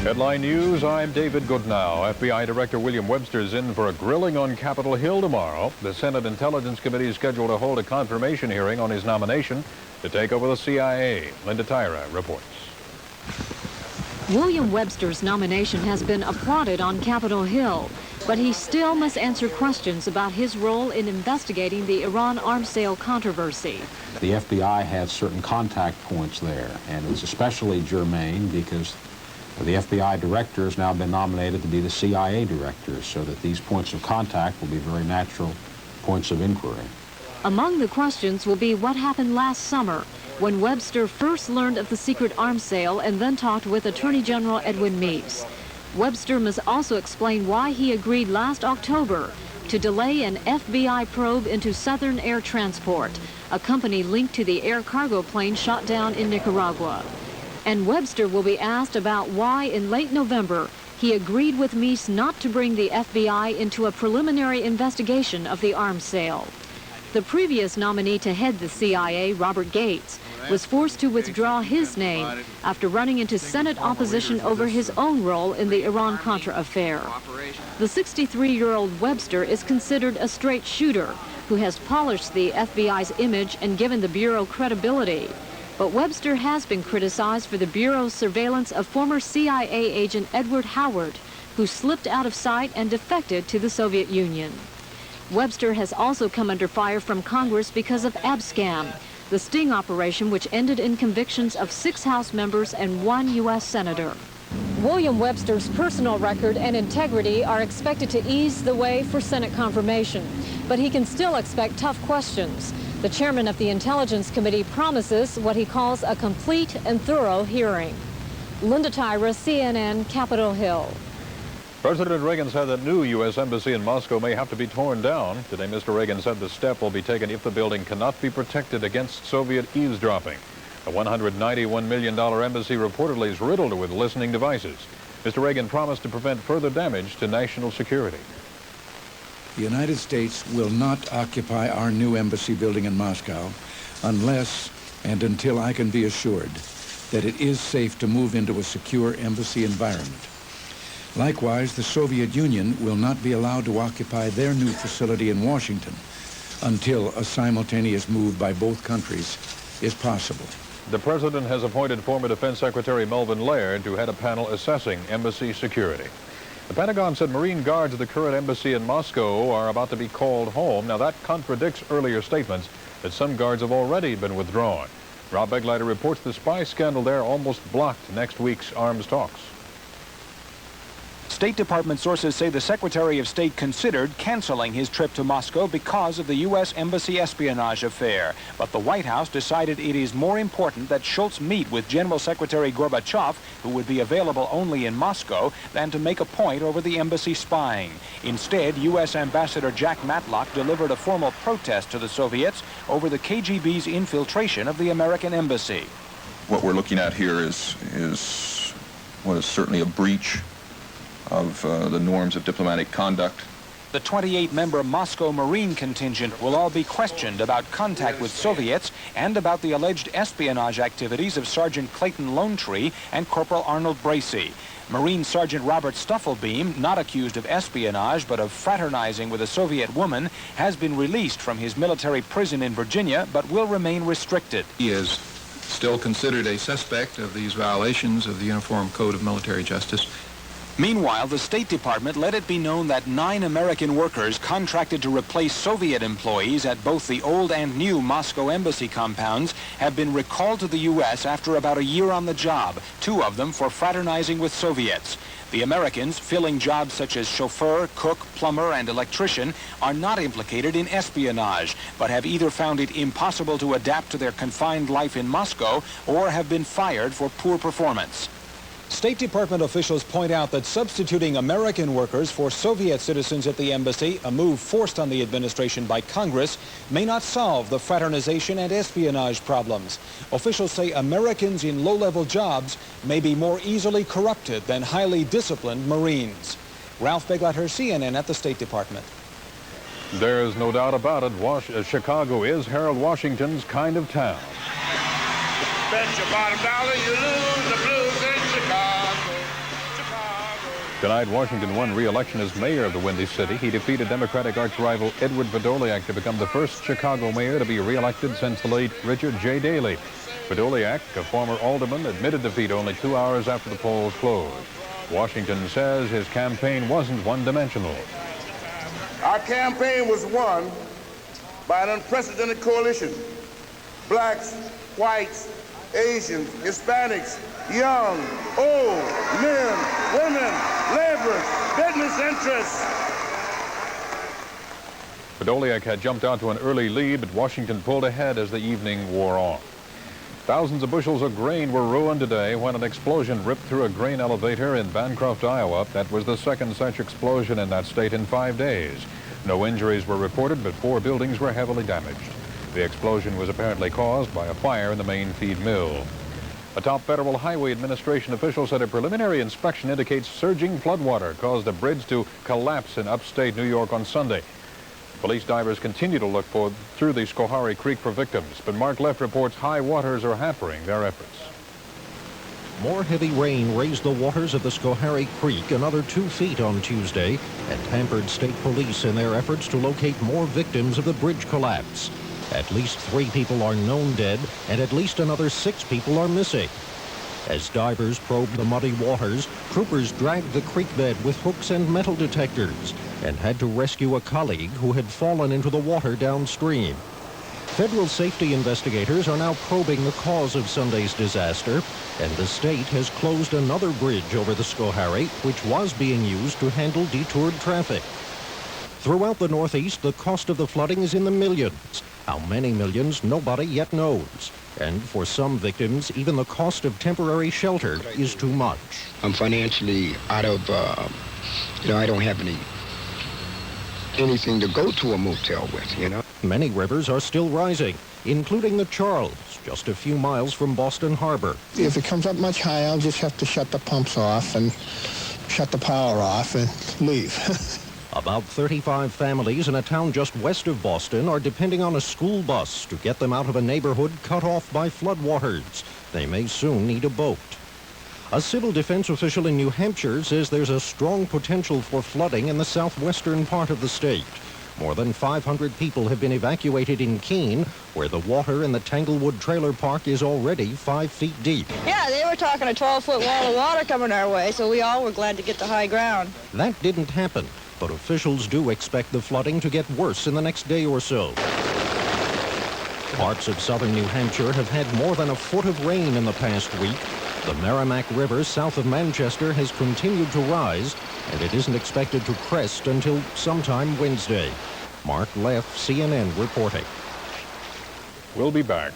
Headline news, I'm David Goodnow. FBI Director William Webster is in for a grilling on Capitol Hill tomorrow. The Senate Intelligence Committee is scheduled to hold a confirmation hearing on his nomination to take over the CIA. Linda Tyra reports. William Webster's nomination has been applauded on Capitol Hill, but he still must answer questions about his role in investigating the Iran arms sale controversy. The FBI has certain contact points there, and it's especially germane because the FBI director has now been nominated to be the CIA director, so that these points of contact will be very natural points of inquiry. Among the questions will be what happened last summer when Webster first learned of the secret arms sale and then talked with Attorney General Edwin Meese. Webster must also explain why he agreed last October to delay an FBI probe into Southern Air Transport, a company linked to the air cargo plane shot down in Nicaragua. And Webster will be asked about why in late November he agreed with Meese not to bring the FBI into a preliminary investigation of the arms sale. The previous nominee to head the CIA, Robert Gates, was forced to withdraw his name after running into Senate opposition over his own role in the Iran-Contra affair. The 63-year-old Webster is considered a straight shooter who has polished the FBI's image and given the Bureau credibility. But Webster has been criticized for the Bureau's surveillance of former CIA agent Edward Howard, who slipped out of sight and defected to the Soviet Union. Webster has also come under fire from Congress because of Abscam, the sting operation which ended in convictions of 6 House members and 1 U.S. senator. William Webster's personal record and integrity are expected to ease the way for Senate confirmation, but he can still expect tough questions. The chairman of the Intelligence Committee promises what he calls a complete and thorough hearing. Linda Tyra, CNN, Capitol Hill. President Reagan said that new U.S. embassy in Moscow may have to be torn down. Today, Mr. Reagan said the step will be taken if the building cannot be protected against Soviet eavesdropping. The $191 million embassy reportedly is riddled with listening devices. Mr. Reagan promised to prevent further damage to national security. The United States will not occupy our new embassy building in Moscow unless and until I can be assured that it is safe to move into a secure embassy environment. Likewise, the Soviet Union will not be allowed to occupy their new facility in Washington until a simultaneous move by both countries is possible. The president has appointed former Defense Secretary Melvin Laird to head a panel assessing embassy security. The Pentagon said Marine guards at the current embassy in Moscow are about to be called home. Now, that contradicts earlier statements that some guards have already been withdrawn. Rob Begleiter reports the spy scandal there almost blocked next week's arms talks. State Department sources say the Secretary of State considered canceling his trip to Moscow because of the U.S. Embassy espionage affair. But the White House decided it is more important that Shultz meet with General Secretary Gorbachev, who would be available only in Moscow, than to make a point over the embassy spying. Instead, U.S. Ambassador Jack Matlock delivered a formal protest to the Soviets over the KGB's infiltration of the American embassy. What we're looking at here is what is certainly a breach of the norms of diplomatic conduct. The 28-member Moscow Marine contingent will all be questioned about contact with Soviets and about the alleged espionage activities of Sergeant Clayton Lonetree and Corporal Arnold Bracey. Marine Sergeant Robert Stufflebeam, not accused of espionage but of fraternizing with a Soviet woman, has been released from his military prison in Virginia but will remain restricted. He is still considered a suspect of these violations of the Uniform Code of Military Justice. Meanwhile, the State Department let it be known that 9 American workers contracted to replace Soviet employees at both the old and new Moscow embassy compounds have been recalled to the U.S. after about a year on the job, 2 of them for fraternizing with Soviets. The Americans, filling jobs such as chauffeur, cook, plumber, and electrician, are not implicated in espionage, but have either found it impossible to adapt to their confined life in Moscow or have been fired for poor performance. State Department officials point out that substituting American workers for Soviet citizens at the embassy, a move forced on the administration by Congress, may not solve the fraternization and espionage problems. Officials say Americans in low-level jobs may be more easily corrupted than highly disciplined Marines. Ralph Begleiter, CNN at the State Department. There's no doubt about it. Chicago is Harold Washington's kind of town. Bet your bottom dollar you lose the blues in Chicago. Tonight, Washington won re-election as mayor of the Windy City. He defeated Democratic arch-rival Edward Podolyak to become the first Chicago mayor to be re-elected since the late Richard J. Daley. Podolyak, a former alderman, admitted defeat only 2 hours after the polls closed. Washington says his campaign wasn't one-dimensional. Our campaign was won by an unprecedented coalition. Blacks, whites, Asians, Hispanics, young, old, men, women, labor, business interests. Podolyak had jumped out to an early lead, but Washington pulled ahead as the evening wore on. Thousands of bushels of grain were ruined today when an explosion ripped through a grain elevator in Bancroft, Iowa. That was the second such explosion in that state in 5 days. No injuries were reported, but 4 buildings were heavily damaged. The explosion was apparently caused by a fire in the main feed mill. A top Federal Highway Administration official said a preliminary inspection indicates surging floodwater caused a bridge to collapse in upstate New York on Sunday. Police divers continue to look through the Schoharie Creek for victims, but Mark Left reports high waters are hampering their efforts. More heavy rain raised the waters of the Schoharie Creek another 2 feet on Tuesday and hampered state police in their efforts to locate more victims of the bridge collapse. At least 3 people are known dead, and at least another 6 people are missing. As divers probed the muddy waters, troopers dragged the creek bed with hooks and metal detectors and had to rescue a colleague who had fallen into the water downstream. Federal safety investigators are now probing the cause of Sunday's disaster, and the state has closed another bridge over the Schoharie, which was being used to handle detoured traffic. Throughout the Northeast, the cost of the flooding is in the millions. How many millions, nobody yet knows. And for some victims, even the cost of temporary shelter is too much. I'm financially out of, I don't have anything to go to a motel with, Many rivers are still rising, including the Charles, just a few miles from Boston Harbor. If it comes up much higher, I'll just have to shut the pumps off and shut the power off and leave. About 35 families in a town just west of Boston are depending on a school bus to get them out of a neighborhood cut off by floodwaters. They may soon need a boat. A civil defense official in New Hampshire says there's a strong potential for flooding in the southwestern part of the state. More than 500 people have been evacuated in Keene, where the water in the Tanglewood Trailer Park is already 5 feet deep. Yeah, they were talking a 12-foot wall of water coming our way, so we all were glad to get to high ground. That didn't happen, but officials do expect the flooding to get worse in the next day or so. Parts of southern New Hampshire have had more than a foot of rain in the past week. The Merrimack River south of Manchester has continued to rise, and it isn't expected to crest until sometime Wednesday. Mark Leff, CNN reporting. We'll be back.